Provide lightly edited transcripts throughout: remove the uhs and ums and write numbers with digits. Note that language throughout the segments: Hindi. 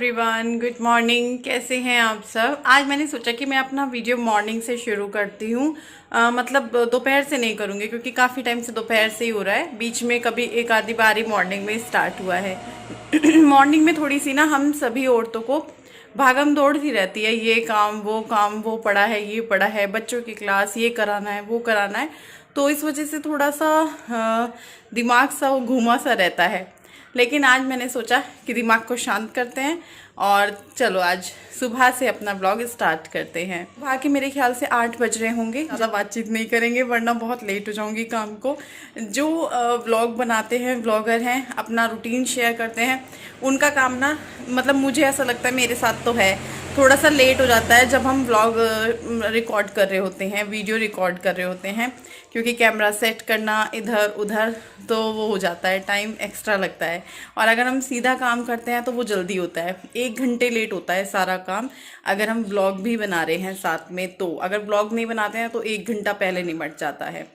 Everyone, good morning. कैसे हैं आप सब। आज मैंने सोचा कि मैं अपना वीडियो मॉर्निंग से शुरू करती हूँ। मतलब दोपहर से नहीं करूँगी क्योंकि काफ़ी टाइम से दोपहर से ही हो रहा है। बीच में कभी एक आधी बारी मॉर्निंग में स्टार्ट हुआ है। मॉर्निंग में थोड़ी सी ना हम सभी औरतों को भागम दौड़ सी रहती है। ये काम वो पड़ा है, ये पड़ा है, बच्चों की क्लास, ये कराना है, वो कराना है। तो इस वजह से थोड़ा सा दिमाग सा वो घूमा सा रहता है। लेकिन आज मैंने सोचा कि दिमाग को शांत करते हैं और चलो आज सुबह से अपना ब्लॉग स्टार्ट करते हैं। सुबह के मेरे ख्याल से 8 बज रहे होंगे। ज़्यादा बातचीत नहीं करेंगे वरना बहुत लेट हो जाऊंगी काम को। जो व्लॉग बनाते हैं, व्लॉगर हैं, अपना रूटीन शेयर करते हैं, उनका काम ना मतलब मुझे ऐसा लगता है, मेरे साथ तो है, थोड़ा सा लेट हो जाता है जब हम व्लॉग रिकॉर्ड कर रहे होते हैं, वीडियो रिकॉर्ड कर रहे होते हैं, क्योंकि कैमरा सेट करना इधर उधर तो वो हो जाता है, टाइम एक्स्ट्रा लगता है। और अगर हम सीधा काम करते हैं तो वो जल्दी होता है। 1 घंटे लेट होता है सारा काम अगर हम व्लॉग भी बना रहे हैं साथ में। तो अगर व्लॉग नहीं बनाते हैं तो 1 घंटा पहले निपट जाता है।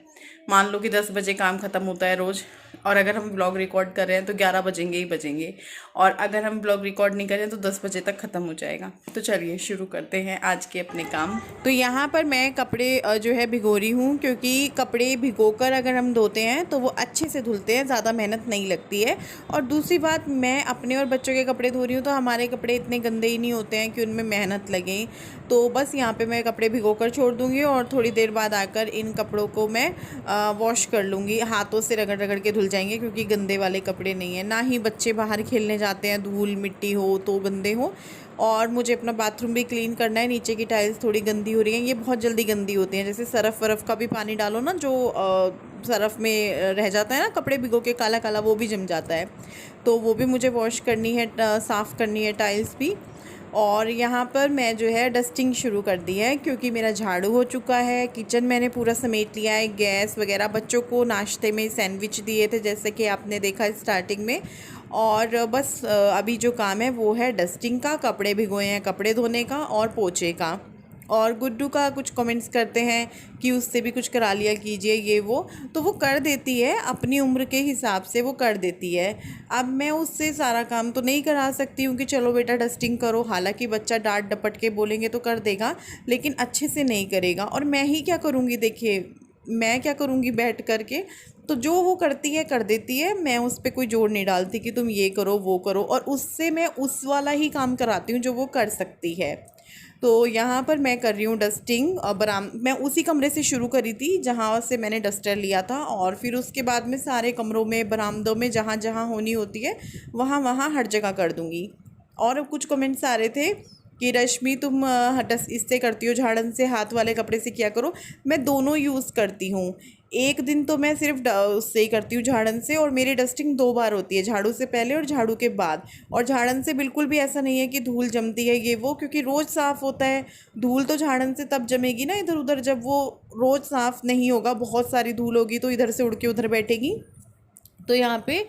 मान लो कि 10 बजे काम ख़त्म होता है रोज़, और अगर हम ब्लॉग रिकॉर्ड कर रहे हैं तो 11 बजेंगे ही बजेंगे, और अगर हम ब्लॉग रिकॉर्ड नहीं कर रहे हैं तो 10 बजे तक ख़त्म हो जाएगा। तो चलिए शुरू करते हैं आज के अपने काम। तो यहाँ पर मैं कपड़े जो है भिगो रही हूँ, क्योंकि कपड़े भिगोकर अगर हम धोते हैं तो वो अच्छे से धुलते हैं, ज़्यादा मेहनत नहीं लगती है। और दूसरी बात, मैं अपने और बच्चों के कपड़े धो रही हूँ तो हमारे कपड़े इतने गंदे ही नहीं होते हैं कि उनमें मेहनत लगे। तो बस यहाँ पे मैं कपड़े भिगोकर छोड़ दूँगी और थोड़ी देर बाद आकर इन कपड़ों को मैं वॉश कर लूँगी। हाथों से रगड़ रगड़ के धुल जाएंगे क्योंकि गंदे वाले कपड़े नहीं हैं। ना ही बच्चे बाहर खेलने जाते हैं, धूल मिट्टी हो तो गंदे हो। और मुझे अपना बाथरूम भी क्लीन करना है। नीचे की टाइल्स थोड़ी गंदी हो रही हैं, ये बहुत जल्दी गंदी होती हैं। जैसे सरफ़ वरफ़ का भी पानी डालो ना, जो सरफ़ में रह जाता है ना कपड़े भिगो के काला काला, वो भी जम जाता है। तो वो भी मुझे वॉश करनी है, साफ़ करनी है टाइल्स भी। और यहाँ पर मैं जो है डस्टिंग शुरू कर दी है, क्योंकि मेरा झाड़ू हो चुका है। किचन मैंने पूरा समेट लिया है, गैस वगैरह। बच्चों को नाश्ते में सैंडविच दिए थे जैसे कि आपने देखा स्टार्टिंग में। और बस अभी जो काम है वो है डस्टिंग का, कपड़े भिगोए हैं, कपड़े धोने का और पोछे का। और गुड्डू का कुछ कमेंट्स करते हैं कि उससे भी कुछ करा लिया कीजिए, ये वो, तो वो कर देती है अपनी उम्र के हिसाब से, वो कर देती है। अब मैं उससे सारा काम तो नहीं करा सकती हूँ कि चलो बेटा डस्टिंग करो। हालांकि बच्चा डांट डपट के बोलेंगे तो कर देगा, लेकिन अच्छे से नहीं करेगा। और मैं ही क्या करूँगी, देखिए मैं क्या करूँगी बैठ करके। तो जो वो करती है कर देती है, मैं उस पर कोई जोर नहीं डालती कि तुम ये करो वो करो। और उससे मैं उस वाला ही काम कराती हूँ जो वो कर सकती है। तो यहाँ पर मैं कर रही हूँ डस्टिंग। और मैं उसी कमरे से शुरू करी थी जहाँ से मैंने डस्टर लिया था, और फिर उसके बाद में सारे कमरों में, बरामदों में, जहाँ जहाँ होनी होती है वहाँ वहाँ हर जगह कर दूँगी। और कुछ कमेंट्स आ रहे थे कि रश्मि तुम इससे करती हो, झाड़न से, हाथ वाले कपड़े से किया करो। मैं दोनों यूज़ करती हूँ। एक दिन तो मैं सिर्फ उससे ही करती हूँ, झाड़न से। और मेरी डस्टिंग 2 बार होती है, झाड़ू से पहले और झाड़ू के बाद। और झाड़न से बिल्कुल भी ऐसा नहीं है कि धूल जमती है ये वो, क्योंकि रोज़ साफ़ होता है। धूल तो झाड़न से तब जमेगी ना इधर उधर, जब वो रोज़ साफ़ नहीं होगा, बहुत सारी धूल होगी तो इधर से उड़ के उधर बैठेगी। तो यहाँ पे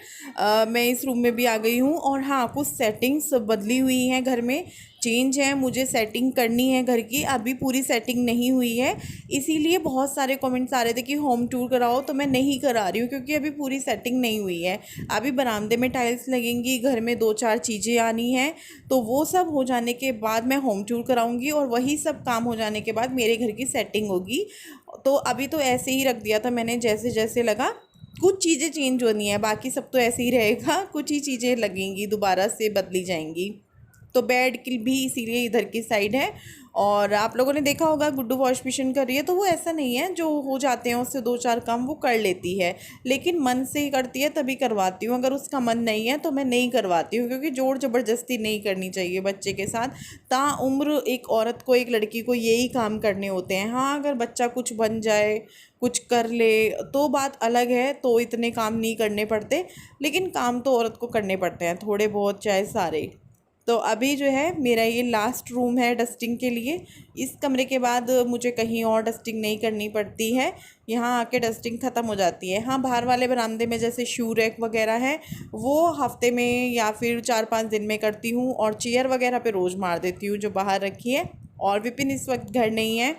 मैं इस रूम में भी आ गई हूँ। और हाँ, कुछ सेटिंग्स बदली हुई हैं घर में, चेंज है, मुझे सेटिंग करनी है घर की। अभी पूरी सेटिंग नहीं हुई है, इसीलिए बहुत सारे कमेंट्स आ रहे थे कि होम टूर कराओ, तो मैं नहीं करा रही हूँ क्योंकि अभी पूरी सेटिंग नहीं हुई है। अभी बरामदे में टाइल्स लगेंगी, घर में 2-4 चीज़ें आनी हैं, तो वो सब हो जाने के बाद मैं होम टूर कराऊँगी। और वही सब काम हो जाने के बाद मेरे घर की सेटिंग होगी। तो अभी तो ऐसे ही रख दिया था मैंने, जैसे जैसे लगा। कुछ चीज़ें चेंज होनी है, बाकी सब तो ऐसे ही रहेगा। कुछ ही चीज़ें लगेंगी, दोबारा से बदली जाएंगी। तो बेड की भी इसीलिए इधर की साइड है। और आप लोगों ने देखा होगा गुड्डू वॉश मिशन कर रही है, तो वो ऐसा नहीं है, जो हो जाते हैं उससे 2-4 काम वो कर लेती है, लेकिन मन से ही करती है तभी करवाती हूँ। अगर उसका मन नहीं है तो मैं नहीं करवाती हूँ, क्योंकि जोर ज़बरदस्ती नहीं करनी चाहिए बच्चे के साथ। ताउम्र एक औरत को, एक लड़की को यही काम करने होते हैं। हाँ, अगर बच्चा कुछ बन जाए, कुछ कर ले तो बात अलग है, तो इतने काम नहीं करने पड़ते, लेकिन काम तो औरत को करने पड़ते हैं, थोड़े बहुत चाहे सारे। तो अभी जो है मेरा ये लास्ट रूम है डस्टिंग के लिए। इस कमरे के बाद मुझे कहीं और डस्टिंग नहीं करनी पड़ती है, यहाँ आके डस्टिंग ख़त्म हो जाती है। हाँ, बाहर वाले बरामदे में जैसे शू रैक वगैरह है, वो हफ्ते में या फिर 4-5 दिन में करती हूँ। और चेयर वगैरह पे रोज़ मार देती हूँ जो बाहर रखी है। और विपिन इस वक्त घर नहीं है,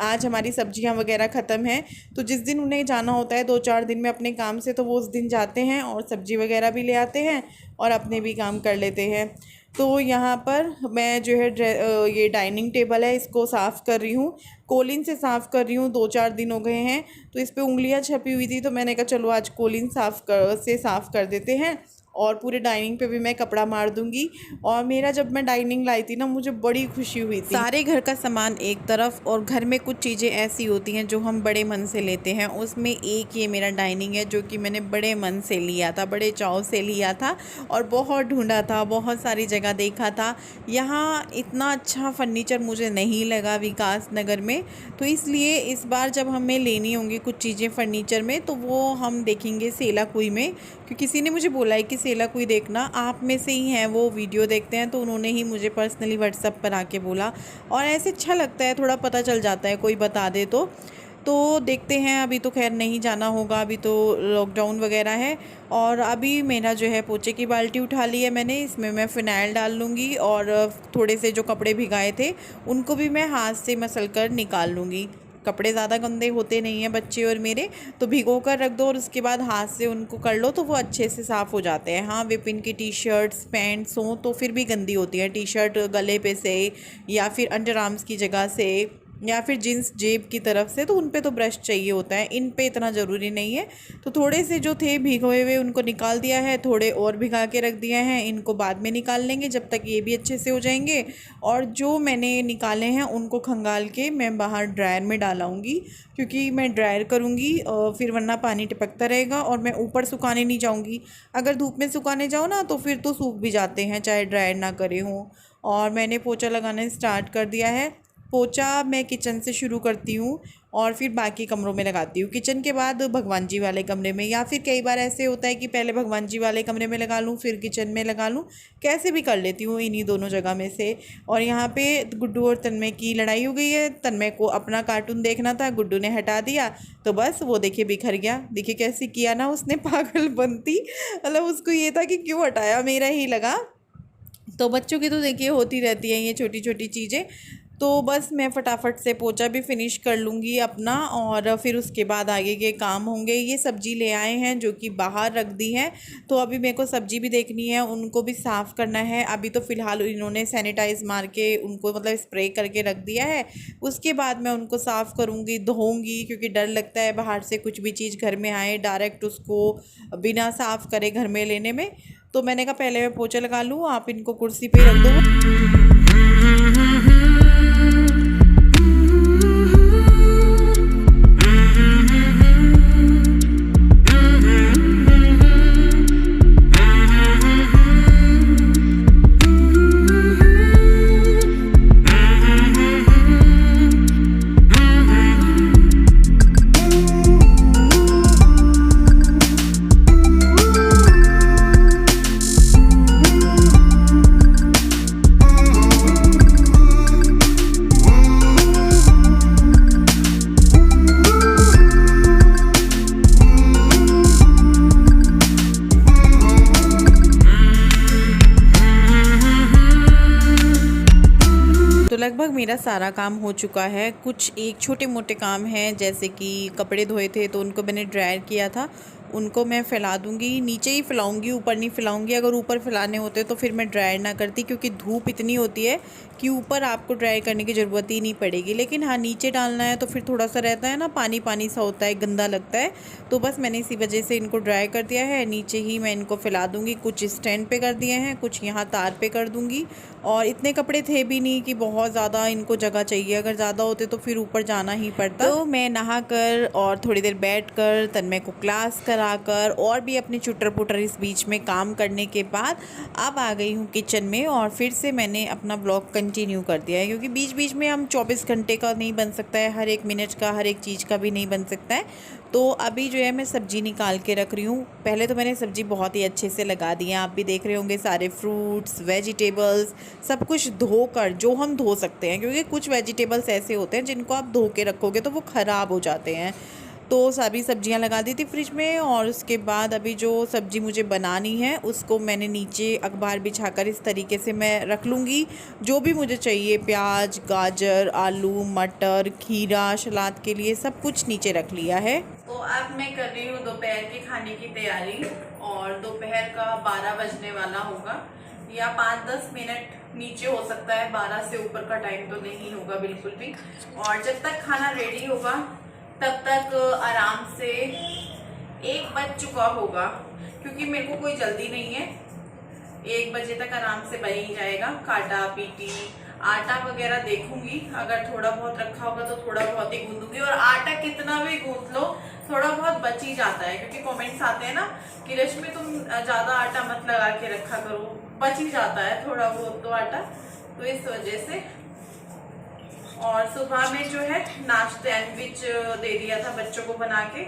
आज हमारी सब्जियां वगैरह ख़त्म हैं, तो जिस दिन उन्हें जाना होता है 2-4 दिन में अपने काम से, तो वो उस दिन जाते हैं और सब्ज़ी वगैरह भी ले आते हैं और अपने भी काम कर लेते हैं। तो यहाँ पर मैं जो है ये डाइनिंग टेबल है इसको साफ़ कर रही हूँ, कोलिन से साफ़ कर रही हूँ। 2-4 दिन हो गए हैं तो इस पे उंगलियाँ छपी हुई थी, तो मैंने कहा चलो आज कोलिन साफ़ कर देते हैं और पूरे डाइनिंग पे भी मैं कपड़ा मार दूंगी। और मेरा जब मैं डाइनिंग लाई थी ना, मुझे बड़ी खुशी हुई थी। सारे घर का सामान एक तरफ और घर में कुछ चीज़ें ऐसी होती हैं जो हम बड़े मन से लेते हैं, उसमें एक ये मेरा डाइनिंग है जो कि मैंने बड़े मन से लिया था, बड़े चाव से लिया था और बहुत ढूंढा था, बहुत सारी जगह देखा था। यहाँ इतना अच्छा फर्नीचर मुझे नहीं लगा विकास नगर में, तो इसलिए इस बार जब हमें लेनी होंगी कुछ चीज़ें फर्नीचर में तो वो हम देखेंगे सेला कुई में, क्योंकि किसी ने मुझे बोला है कि सेला कुई देखना, आप में से ही हैं वो वीडियो देखते हैं, तो उन्होंने ही मुझे पर्सनली व्हाट्सएप पर आके बोला और ऐसे अच्छा लगता है, थोड़ा पता चल जाता है कोई बता दे तो देखते हैं। अभी तो खैर नहीं जाना होगा, अभी तो लॉकडाउन वगैरह है। और अभी मेरा जो है पोछे की बाल्टी उठा ली है मैंने, इसमें मैं फ़िनाइल डाल लूँगी और थोड़े से जो कपड़े भिगाए थे उनको भी मैं हाथ से मसल कर निकाल लूँगी। कपड़े ज़्यादा गंदे होते नहीं हैं बच्चे और मेरे, तो भिगो कर रख दो और उसके बाद हाथ से उनको कर लो तो वो अच्छे से साफ़ हो जाते हैं। हाँ, विपिन की टी शर्ट्स पैंट्स हों तो फिर भी गंदी होती है, टी शर्ट गले पे से या फिर अंडर आर्म्स की जगह से या फिर जींस जेब की तरफ से, तो उन पे तो ब्रश चाहिए होता है, इन पे इतना ज़रूरी नहीं है। तो थोड़े से जो थे भिगोए हुए उनको निकाल दिया है, थोड़े और भिगा के रख दिए हैं, इनको बाद में निकाल लेंगे जब तक ये भी अच्छे से हो जाएंगे। और जो मैंने निकाले हैं उनको खंगाल के मैं बाहर ड्रायर में डालाऊँगी, क्योंकि मैं ड्रायर करूँगी फिर वरना पानी टपकता रहेगा और मैं ऊपर सुखाने नहीं जाऊँगी। अगर धूप में सुखाने जाओ ना तो फिर तो सूख भी जाते हैं चाहे ड्रायर ना करे हों। और मैंने पोछा लगाना स्टार्ट कर दिया है। पोछा मैं किचन से शुरू करती हूँ और फिर बाकी कमरों में लगाती हूँ, किचन के बाद भगवान जी वाले कमरे में, या फिर कई बार ऐसे होता है कि पहले भगवान जी वाले कमरे में लगा लूँ फिर किचन में लगा लूँ, कैसे भी कर लेती हूँ इन्हीं दोनों जगह में से। और यहाँ पे गुड्डू और तन्मय की लड़ाई हो गई है, तन्मय को अपना कार्टून देखना था, गुड्डू ने हटा दिया तो बस वो देखिए बिखर गया। देखिए कैसे किया ना उसने, पागल बनती, मतलब उसको ये था कि क्यों हटाया, मेरा ही लगा। तो बच्चों की तो देखिए होती रहती है ये छोटी छोटी चीज़ें। तो बस मैं फटाफट से पोछा भी फिनिश कर लूँगी अपना और फिर उसके बाद आगे के काम होंगे। ये सब्ज़ी ले आए हैं जो कि बाहर रख दी है, तो अभी मेरे को सब्ज़ी भी देखनी है, उनको भी साफ़ करना है। अभी तो फ़िलहाल इन्होंने सैनिटाइज़ मार के उनको मतलब स्प्रे करके रख दिया है, उसके बाद मैं उनको साफ़ करूँगी, धोऊँगी, क्योंकि डर लगता है बाहर से कुछ भी चीज़ घर में आए डायरेक्ट उसको बिना साफ़ करे घर में लेने में। तो मैंने कहा पहले मैं पोछा लगा लूँ, आप इनको कुर्सी पे रख दो। लगभग मेरा सारा काम हो चुका है, कुछ एक छोटे मोटे काम हैं, जैसे कि कपड़े धोए थे तो उनको मैंने ड्रायर किया था, उनको मैं फैला दूंगी, नीचे ही फैलाऊंगी, ऊपर नहीं फैलाऊंगी। अगर ऊपर फैलाने होते तो फिर मैं ड्रायर ना करती, क्योंकि धूप इतनी होती है कि ऊपर आपको ड्रायर करने की ज़रूरत ही नहीं पड़ेगी। लेकिन हाँ, नीचे डालना है तो फिर थोड़ा सा रहता है ना, पानी पानी सा होता है, गंदा लगता है, तो बस मैंने इसी वजह से इनको ड्राई कर दिया है। नीचे ही मैं इनको फैला दूँगी, कुछ स्टैंड पे कर दिए हैं, कुछ यहाँ तार पे कर दूँगी। और इतने कपड़े थे भी नहीं कि बहुत ज़्यादा इनको जगह चाहिए, अगर ज़्यादा होते तो फिर ऊपर जाना ही पड़ता। तो मैं नहा कर और थोड़ी देर बैठ कर तन्मय को क्लास करा कर और भी अपने चुटर पुटर इस बीच में काम करने के बाद अब आ गई हूँ किचन में, और फिर से मैंने अपना ब्लॉग कंटिन्यू कर दिया है, क्योंकि बीच बीच में हम 24 घंटे का नहीं बन सकता है, हर एक मिनट का, हर एक चीज़ का भी नहीं बन सकता है। तो अभी जो है मैं सब्ज़ी निकाल के रख रही हूँ। पहले तो मैंने सब्ज़ी बहुत ही अच्छे से लगा दी है, आप भी देख रहे होंगे, सारे फ्रूट्स वेजिटेबल्स सब कुछ धोकर, जो हम धो सकते हैं, क्योंकि कुछ वेजिटेबल्स ऐसे होते हैं जिनको आप धो के रखोगे तो वो ख़राब हो जाते हैं। तो सारी सब्जियां लगा दी थी फ्रिज में, और उसके बाद अभी जो सब्ज़ी मुझे बनानी है उसको मैंने नीचे अखबार बिछाकर इस तरीके से मैं रख लूँगी। जो भी मुझे चाहिए, प्याज, गाजर, आलू, मटर, खीरा, सलाद के लिए सब कुछ नीचे रख लिया है। तो अब मैं कर रही हूँ दोपहर के खाने की तैयारी, और दोपहर का 12 बजने वाला होगा। या 5-10 मिनट नीचे हो सकता है, 12 से ऊपर का टाइम तो नहीं होगा बिल्कुल भी। और जब तक खाना रेडी होगा तब तक आराम से 1 बज चुका होगा, क्योंकि मेरे को कोई जल्दी नहीं है। 1 बजे तक आराम से बन ही जाएगा। काटा पीटी आटा वगैरह देखूंगी, अगर थोड़ा बहुत रखा होगा तो थोड़ा बहुत ही गूंदूंगी। और आटा कितना भी गूंथ लो थोड़ा बहुत बच ही जाता है, क्योंकि कमेंट्स आते हैं ना कि रश्मि तुम ज्यादा आटा मत लगा के रखा करो, बच ही जाता है थोड़ा बहुत तो आटा, तो इस वजह से। और सुबह में जो है नाश्ते सैंडविच दे दिया था बच्चों को बना के,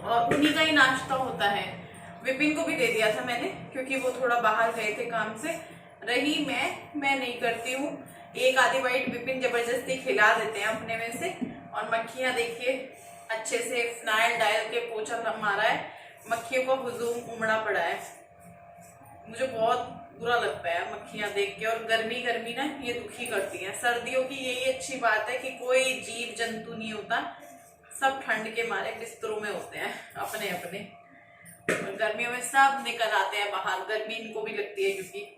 और उन्हीं का ही नाश्ता होता है। विपिन को भी दे दिया था मैंने, क्योंकि वो थोड़ा बाहर गए थे काम से। रही मैं नहीं करती हूँ। 1 आधी बाइट विपिन जबरदस्ती खिला देते हैं अपने में से। और मक्खियां देखिए अच्छे से फिनाइल डाल के पोछा मारा है, मक्खियों का हुजूम उमड़ा पड़ा है। मुझे बहुत बुरा लगता है मक्खियां देख के। और गर्मी ना ये दुखी करती हैं। सर्दियों की यही अच्छी बात है कि कोई जीव जंतु नहीं होता, सब ठंड के मारे बिस्तरों में होते हैं अपने अपने। और गर्मियों में सब निकल आते हैं बाहर, गर्मी इनको भी लगती है क्योंकि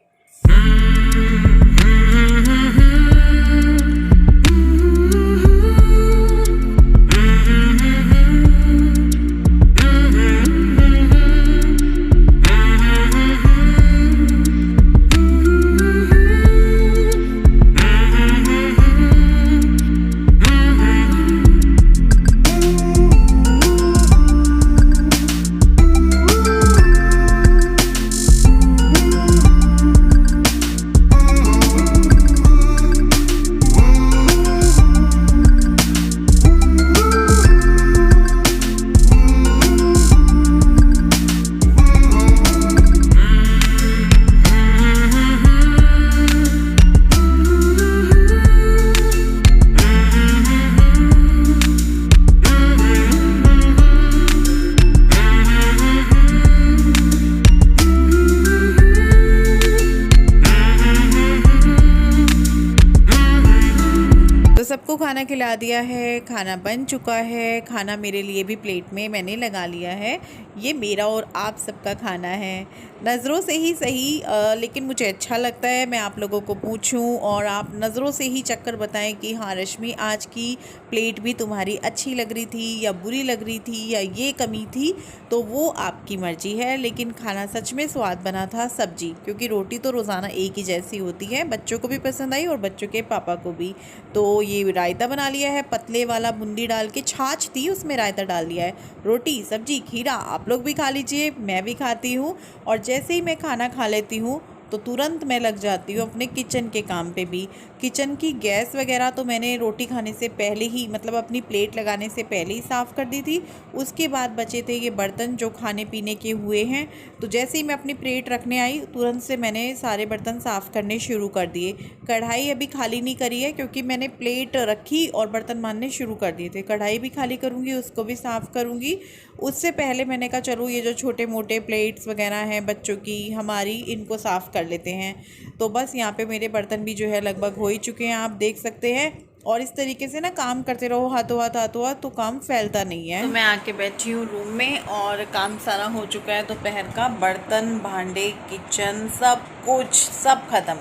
सबको खाना खिला दिया है, खाना बन चुका है। खाना मेरे लिए भी प्लेट में मैंने लगा लिया है। ये मेरा और आप सबका खाना है। नज़रों से ही सही लेकिन मुझे अच्छा लगता है मैं आप लोगों को पूछूं और आप नज़रों से ही चक्कर बताएं कि हाँ रश्मि आज की प्लेट भी तुम्हारी अच्छी लग रही थी या बुरी लग रही थी या ये कमी थी, तो वो आपकी मर्ज़ी है। लेकिन खाना सच में स्वाद बना था। सब्जी, क्योंकि रोटी तो रोज़ाना एक ही जैसी होती है, बच्चों को भी पसंद आई और बच्चों के पापा को भी। तो ये रायता बना लिया है पतले वाला, बूंदी डाल के, छाछ थी उसमें रायता डाल दिया है। रोटी सब्जी खीरा आप लोग भी खा लीजिए, मैं भी खाती हूँ। और जैसे ही मैं खाना खा लेती हूँ तो तुरंत मैं लग जाती हूँ अपने किचन के काम पे भी। किचन की गैस वगैरह तो मैंने रोटी खाने से पहले ही, मतलब अपनी प्लेट लगाने से पहले ही साफ़ कर दी थी। उसके बाद बचे थे ये बर्तन जो खाने पीने के हुए हैं, तो जैसे ही मैं अपनी प्लेट रखने आई तुरंत से मैंने सारे बर्तन साफ़ करने शुरू कर दिए। कढ़ाई अभी खाली नहीं करी है क्योंकि मैंने प्लेट रखी और बर्तन मारने शुरू कर दिए थे। कढ़ाई भी खाली करूँगी, उसको भी साफ़ करूँगी। उससे पहले मैंने कहा चलो ये जो छोटे मोटे प्लेट्स वगैरह हैं बच्चों की, हमारी, इनको साफ़ कर लेते हैं। तो बस यहाँ पे मेरे बर्तन भी जो है लगभग हो ही चुके हैं, आप देख सकते हैं। और इस तरीके से ना काम करते रहो हाथों हाथ तो काम फैलता नहीं है। तो मैं आके बैठी हूँ रूम में और काम सारा हो चुका है दोपहर का। बर्तन भांडे किचन सब कुछ सब ख़त्म।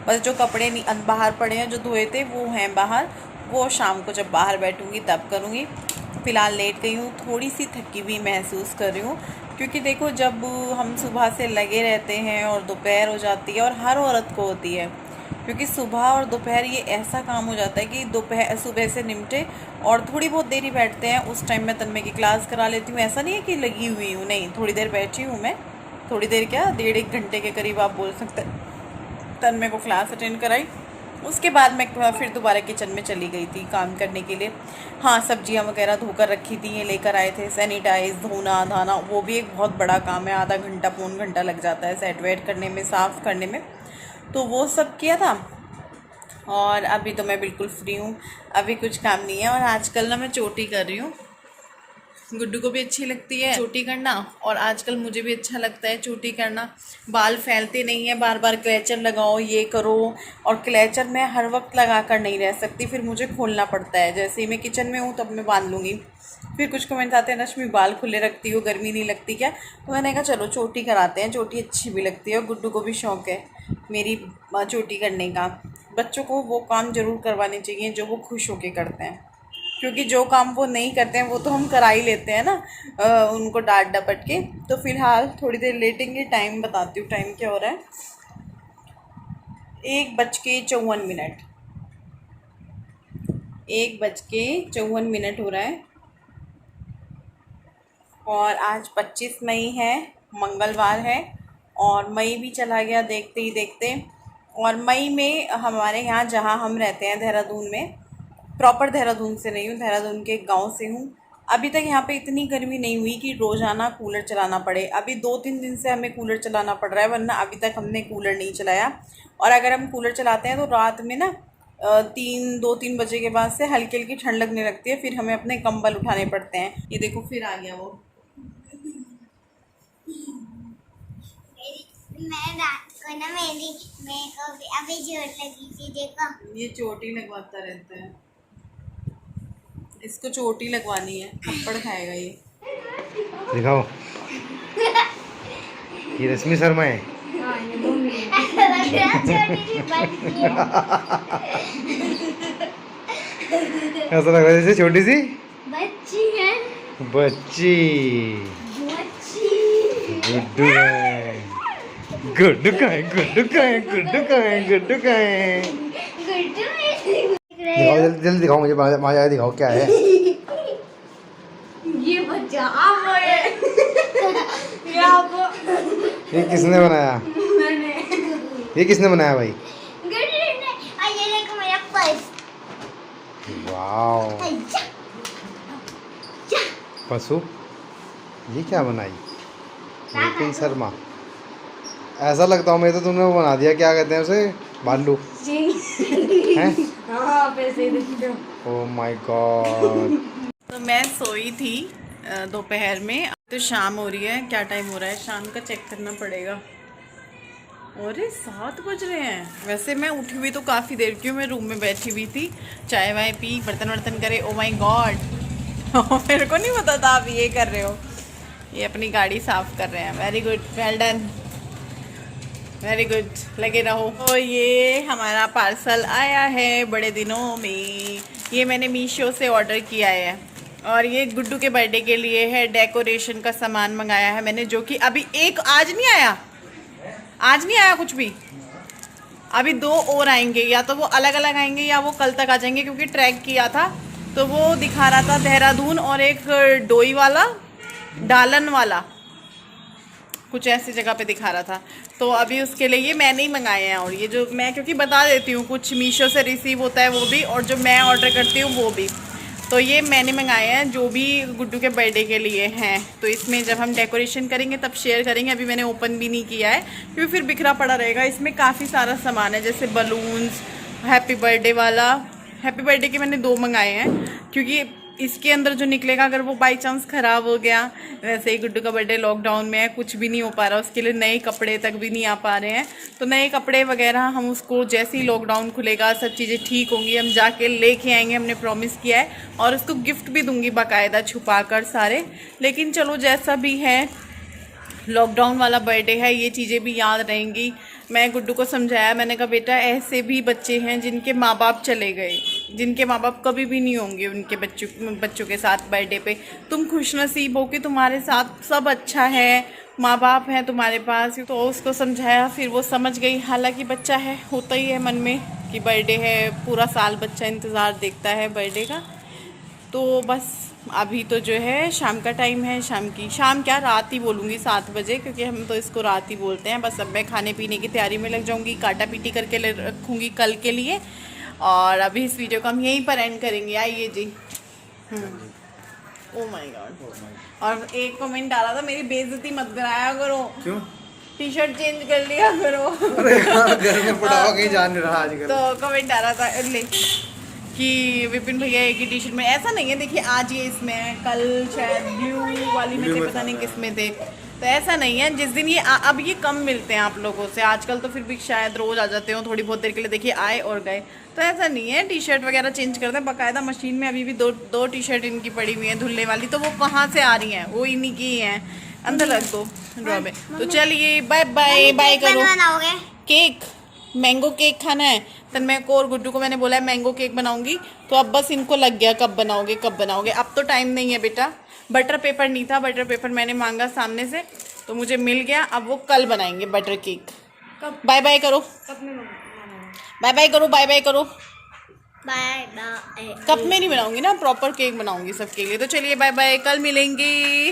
बस जो कपड़े बाहर पड़े हैं जो धोए थे वो हैं बाहर, वो शाम को जब बाहर बैठूँगी तब करूँगी। फ़िलहाल लेट गई हूँ, थोड़ी सी थकी हुई महसूस कर रही हूँ क्योंकि देखो जब हम सुबह से लगे रहते हैं और दोपहर हो जाती है, और हर औरत को होती है क्योंकि सुबह और दोपहर ये ऐसा काम हो जाता है कि सुबह से निपटे और थोड़ी बहुत देरी बैठते हैं। उस टाइम मैं तन्मय की क्लास करा लेती हूँ। ऐसा नहीं है कि लगी हुई हूँ, नहीं, थोड़ी देर बैठी हूँ मैं, थोड़ी देर क्या 1.5 घंटे के करीब आप बोल सकते हैं। तन्मय को क्लास अटेंड कराई, उसके बाद मैं फिर दोबारा किचन में चली गई थी काम करने के लिए। हाँ, सब्जियां वगैरह धोकर रखी थी, ये लेकर आए थे। सैनिटाइज, धोना धाना, वो भी एक बहुत बड़ा काम है, आधा घंटा पौन घंटा लग जाता है सेट वेट करने में, साफ़ करने में। तो वो सब किया था और अभी तो मैं बिल्कुल फ्री हूँ, अभी कुछ काम नहीं है। और आजकल ना मैं चोटी कर रही हूँ, गुड्डू को भी अच्छी लगती है चोटी करना और आजकल मुझे भी अच्छा लगता है चोटी करना। बाल फैलते नहीं है, बार बार क्लेचर लगाओ, ये करो। और क्लेचर मैं हर वक्त लगा कर नहीं रह सकती, फिर मुझे खोलना पड़ता है। जैसे ही मैं किचन में हूँ तब मैं बांध लूँगी, फिर कुछ कमेंट्स आते हैं, रश्मि बाल खुले रखती हो, गर्मी नहीं लगती क्या? तो मैंने कहा चलो चोटी कराते हैं, चोटी अच्छी भी लगती है और गुड्डू को भी शौक़ है मेरी चोटी करने का। बच्चों को वो काम ज़रूर करवाने चाहिए जो वो खुश होकर करते हैं, क्योंकि जो काम वो नहीं करते हैं वो तो हम करा ही लेते हैं ना, उनको डांट डपट के। तो फिलहाल थोड़ी देर लेटेंगे। टाइम बताती हूँ, टाइम क्या हो रहा है, 1:54। 1:54 हो रहा है और आज 25 मई है, मंगलवार है और मई भी चला गया देखते ही देखते। और मई में हमारे यहाँ जहाँ हम रहते हैं देहरादून में, प्रॉपर देहरादून से नहीं हूँ, देहरादून के गांव से हूँ, अभी तक यहाँ पे इतनी गर्मी नहीं हुई कि रोज़ाना कूलर चलाना पड़े। अभी 2-3 दिन से हमें कूलर चलाना पड़ रहा है, वरना अभी तक हमने कूलर नहीं चलाया। और अगर हम कूलर चलाते हैं तो रात में ना 2-3 बजे के बाद से हल्की हल्की ठंड लगने लगती है, फिर हमें अपने कंबल उठाने पड़ते हैं। ये देखो फिर आ गया वो। मैं रात को ना मेरे को अभी चोट लगी थी, देखो। ये चोटी लगवाता रहता है, इसको चोटी लगवानी है, थप्पड़ खाएगा ये। दिखाओ, ये रश्मि शर्मा है। ऐसा लग रहा है जैसे छोटी सी बच्ची है। बच्ची। गुड्डू है, गुड्डू का है, गुड्डू का है, गुड्डू का है, गुड्डू का है। दिखाओ जल्दी जल्दी दिखाओ मुझे, माया दिखाओ क्या है। ये बच्चा ये किसने बनाया? मैंने। ये किसने बनाया भाई? ये देखो मेरा पर्स। वाओ, पशु। ये क्या बनाई? विपिन शर्मा। ऐसा लगता हूँ मैं तो तुमने वो बना दिया, क्या कहते हैं उसे, भालू हैं? Oh my God. तो मैं सोई थी दोपहर में, तो शाम हो रही है। क्या टाइम हो रहा है शाम का चेक करना पड़ेगा, और 7 बज रहे हैं। वैसे मैं उठी हुई तो काफ़ी देर की हूँ, मैं रूम में बैठी हुई थी, चाय वाय पी, बर्तन वर्तन करे। ओ माय गॉड, मेरे को नहीं पता था आप ये कर रहे हो। ये अपनी गाड़ी साफ़ कर रहे हैं। Very good, well done, very good, लगे रहो। तो ये हमारा पार्सल आया है बड़े दिनों में, ये मैंने मीशो से ऑर्डर किया है और ये गुड्डू के बर्थडे के लिए है। डेकोरेशन का सामान मंगाया है मैंने, जो कि अभी आज नहीं आया, आज नहीं आया कुछ भी। अभी 2 और आएंगे, या तो वो अलग अलग आएंगे या वो कल तक आ जाएंगे, क्योंकि ट्रैक किया था तो वो दिखा रहा था देहरादून और एक डोई वाला, डालन वाला, कुछ ऐसी जगह पे दिखा रहा था। तो अभी उसके लिए ये मैंने ही मंगाए हैं। और ये जो मैं, क्योंकि बता देती हूँ, कुछ मीशो से रिसीव होता है वो भी, और जो मैं ऑर्डर करती हूँ वो भी। तो ये मैंने मंगाए हैं जो भी गुड्डू के बर्थडे के लिए हैं। तो इसमें जब हम डेकोरेशन करेंगे तब शेयर करेंगे। अभी मैंने ओपन भी नहीं किया है क्योंकि फिर बिखरा पड़ा रहेगा। इसमें काफ़ी सारा सामान है, जैसे बलून्स, हैप्पी बर्थडे वाला। हैप्पी बर्थडे के मैंने 2 मंगाए हैं, क्योंकि इसके अंदर जो निकलेगा अगर वो बाई चांस ख़राब हो गया। वैसे ही गुड्डू का बर्थडे लॉकडाउन में है, कुछ भी नहीं हो पा रहा, उसके लिए नए कपड़े तक भी नहीं आ पा रहे हैं। तो नए कपड़े वगैरह हम उसको जैसे ही लॉकडाउन खुलेगा, सब चीज़ें ठीक होंगी, हम जाके लेके आएंगे, हमने प्रॉमिस किया है। और उसको गिफ्ट भी दूंगी बाकायदा छुपा कर सारे। लेकिन चलो जैसा भी है, लॉकडाउन वाला बर्थडे है, ये चीज़ें भी याद रहेंगी। मैं गुड्डू को समझाया, मैंने कहा बेटा ऐसे भी बच्चे हैं जिनके माँ बाप चले गए, जिनके माँ बाप कभी भी नहीं होंगे उनके बच्चों के साथ बर्थडे पे। तुम खुशनसीब हो कि तुम्हारे साथ सब अच्छा है, माँ बाप हैं तुम्हारे पास। तो उसको समझाया, फिर वो समझ गई। हालांकि बच्चा है, होता ही है मन में कि बर्थडे है, पूरा साल बच्चा इंतज़ार देखता है बर्थडे का। तो बस अभी तो जो है शाम का टाइम है, शाम क्या रात ही बोलूँगी, 7 बजे, क्योंकि हम तो इसको रात ही बोलते हैं। बस अब मैं खाने पीने की तैयारी में लग जाऊँगी, काटा पीटी करके रखूँगी कल के लिए। और अभी इस वीडियो को हम यहीं पर एंड करेंगे। आइए जी। Oh my God. और एक कमेंट डाला था, मेरी बेइज्जती मत कराया करो। क्यों? टी शर्ट चेंज कर लिया करो। अरे घर में पटावा कहीं जा नहीं रहा आजकल। तो कमेंट डाला था कि विपिन भैया एक ही टी शर्ट में। ऐसा नहीं है, देखिए आज ये इसमें है, कल शायद ब्लू वाली में थे, पता नहीं किस में थे। तो ऐसा नहीं है, जिस दिन ये अब ये कम मिलते हैं आप लोगों से, आजकल तो फिर भी शायद रोज आ जाते हो, थोड़ी बहुत देर के लिए देखिए आए और गए। तो ऐसा नहीं है, टी शर्ट वगैरह चेंज करते हैं बाकायदा मशीन में। अभी भी दो टी शर्ट इनकी पड़ी हुई हैं धुलने वाली, तो वो कहाँ से आ रही हैं, वो इन्हीं की हैं, अंदर रख दो ड्रॉ में। तो चलिए बाय बाय, बाय करो। बनाओगे केक, मैंगो केक खाना है। तन्मय को और गुड्डू को मैंने बोला है मैंगो केक बनाऊंगी, तो अब बस इनको लग गया कब बनाओगे कब बनाओगे। अब तो टाइम नहीं है बेटा। बटर पेपर नहीं था, बटर पेपर मैंने मांगा सामने से तो मुझे मिल गया। अब वो कल बनाएंगे बटर केक। बाय बाय करो, बाय बाय करो, बाय बाय करो। Bye bye. कप में नहीं बनाऊंगी ना, प्रॉपर केक बनाऊंगी सबके लिए। तो चलिए बाय बाय, कल मिलेंगे।